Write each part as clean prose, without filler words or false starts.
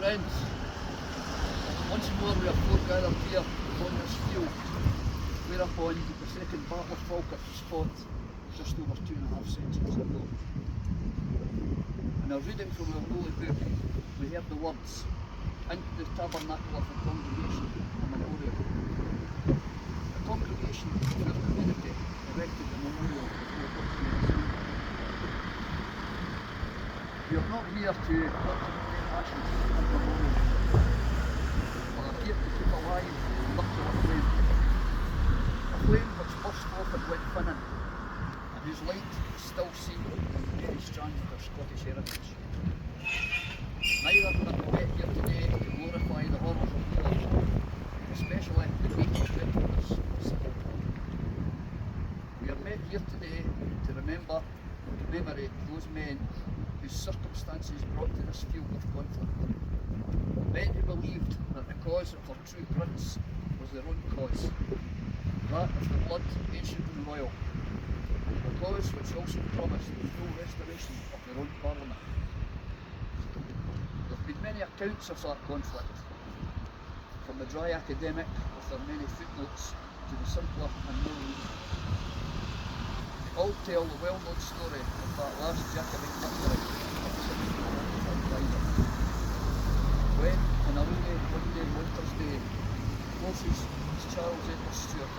Friends, once more we are foregathered here upon this field, whereupon the second battle of Falkirk was fought just over 2.5 centuries ago. In our reading from our holy book, we heard the words, "Into the tabernacle of the congregation, a memorial." The congregation of our community erected a memorial before Falkirk Muir. We are not here to commemorate ashes and memorial. We are here to keep alive the nurture of flame. A flame which burst off and went thinning, and whose light is still seen on many strands of our Scottish heritage. Neither are we met here today to glorify the horrors of war, especially the greatest veterans of civil war. We are met here today to remember and commemorate those men whose circumstances brought to this field of conflict. Men who believed that the cause of their true prince was their own cause, that of the blood ancient and royal, a cause which also promised the full restoration of their own parliament. There have been many accounts of that conflict, from the dry academic with their many footnotes to the simpler and more reading. They all tell the well-known story of that last Jacobite victory of 1695, when, on a rainy windy winter's day, forces as Charles Edward Stuart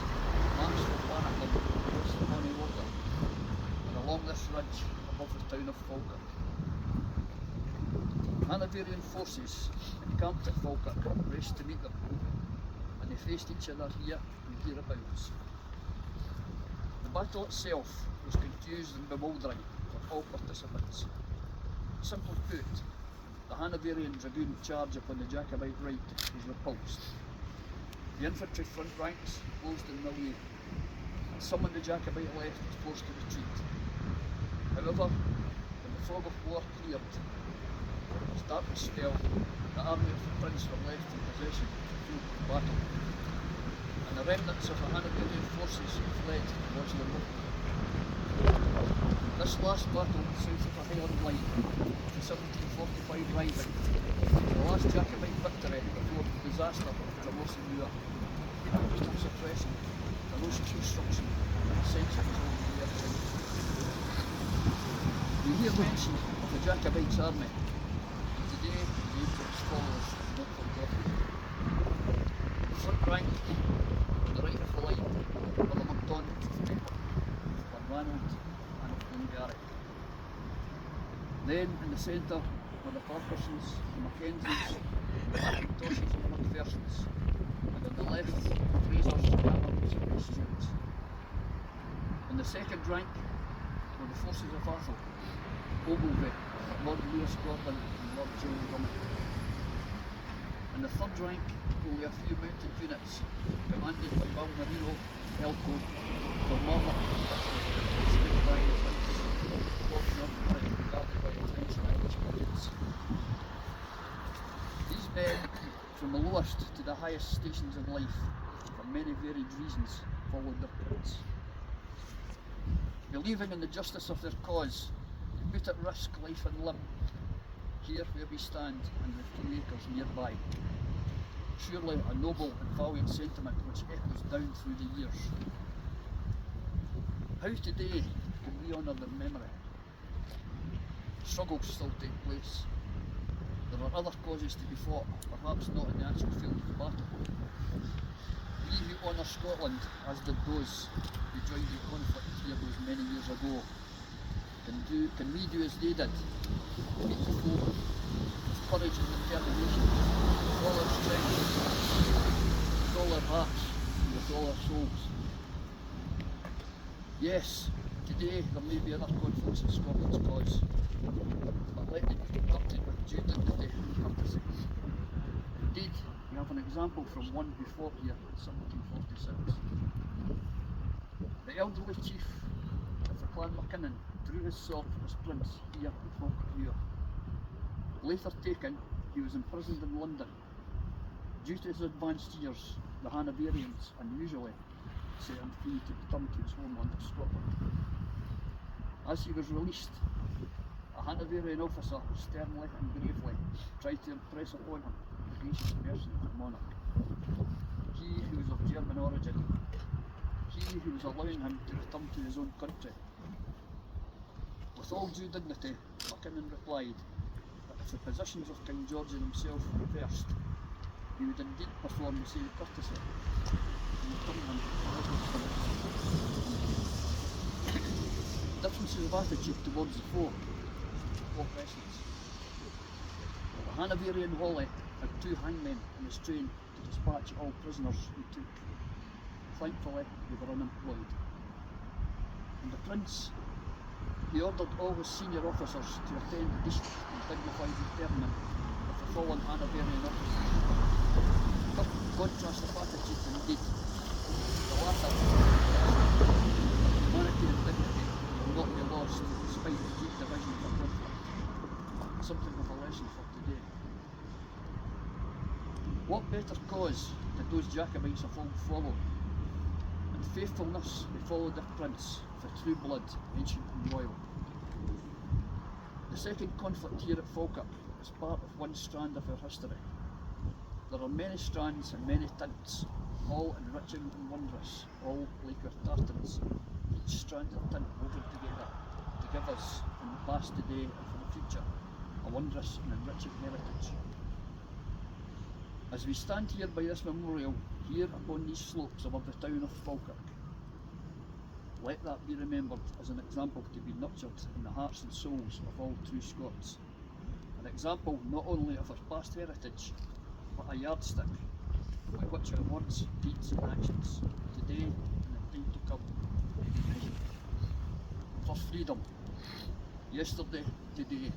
marched from Bannockburn across the Bonnie Water and along this ridge above the town of Falkirk. Hanoverian forces encamped at Falkirk raced to meet them, and they faced each other here and hereabouts. The battle itself was confused and bewildering for all participants. Simply put, the Hanoverian dragoon charge upon the Jacobite right was repulsed. The infantry front ranks closed in their way, and some on the Jacobite left was forced to retreat. However, when the fog of war cleared, as darkness fell, the army of the prince were left in possession of the field of battle, and the remnants of the Hanoverian forces fled towards the north. This last battle south of the Highland Line, the 1745 Rising, was the last Jacobite victory before the disaster of Falkirk Muir, coastal suppression, ferocious destruction, and centuries old reaction. We hear mention of the Jacobites' army, and today the names of its followers are not forgotten. The front rank, on the right of the line, were the Macdonalds of Pepper, of Clanranald, and of Glengarry. Then in the centre were the Parkersons, the Mackenzies, the Mackintoshes and the Macphersons, and on the left the Frasers, Camerons and the Stewarts. In the second rank were the forces of Atholl, Ogilvy, Lord Mayor Scotland and Lord John Drummond. In the third rank, only a few mounted units, commanded by Balmerino, Elcourt, Kilmarnock, Smithfield, guarded by the French and Irish brigades. These men, from the lowest to the highest stations in life, for many varied reasons, followed their prince. Believing in the justice of their cause, they put at risk life and limb, here where we stand and with 2 acres nearby. Surely a noble and valiant sentiment which echoes down through the years. How today can we honour their memory? Struggles still take place. There are other causes to be fought, perhaps not in the actual field of battle. We who honour Scotland, as did those who joined in conflict here those many years ago, can we do as they did? Meet the foe with courage and determination, with all our strength, with all our hearts, and with all our souls. Yes, today there may be other conflicts in Scotland's cause, but let me be conducted with due dignity and courtesy. Indeed, we have an example from one who fought here in 1746. The elderly chief of the Clan MacKinnon drew his sword for his prince here in Falkirk Muir. Later taken, he was imprisoned in London. Due to his advanced years, the Hanoverians unusually set him free to return to his homeland of Scotland. As he was released, a Hanoverian officer sternly and gravely tried to impress upon him the gracious person of the monarch. He who was of German origin, he who was allowing him to return to his own country. With all due dignity, Buchanan replied that if the positions of King George himself were reversed, he would indeed perform the same courtesy and return him to his country. Differences of attitude towards the foe, oppressions. The Hanoverian Wally had 2 hangmen in his train to dispatch all prisoners he took. Thankfully, they were unemployed. And the Prince, he ordered all his senior officers to attend the decent and dignified interment of the fallen Hanoverian officers. Contrast of attitude indeed. The latter, humanity and dignity will not be lost despite the deep division of the conflict. Something of a lesson for today. What better cause did those Jacobites of old follow? In faithfulness they followed their prince, for true blood, ancient and royal. The second conflict here at Falkirk is part of one strand of our history. There are many strands and many tints, all enriching and wondrous, all like our tartans, each strand and tint woven together to give us, in the past, today and for the future, a wondrous and enriching heritage. As we stand here by this memorial, here upon these slopes above the town of Falkirk, let that be remembered as an example to be nurtured in the hearts and souls of all true Scots. An example not only of our past heritage, but a yardstick by which our words, deeds and actions, today and in time to come, may be measured. For freedom, yesterday, today,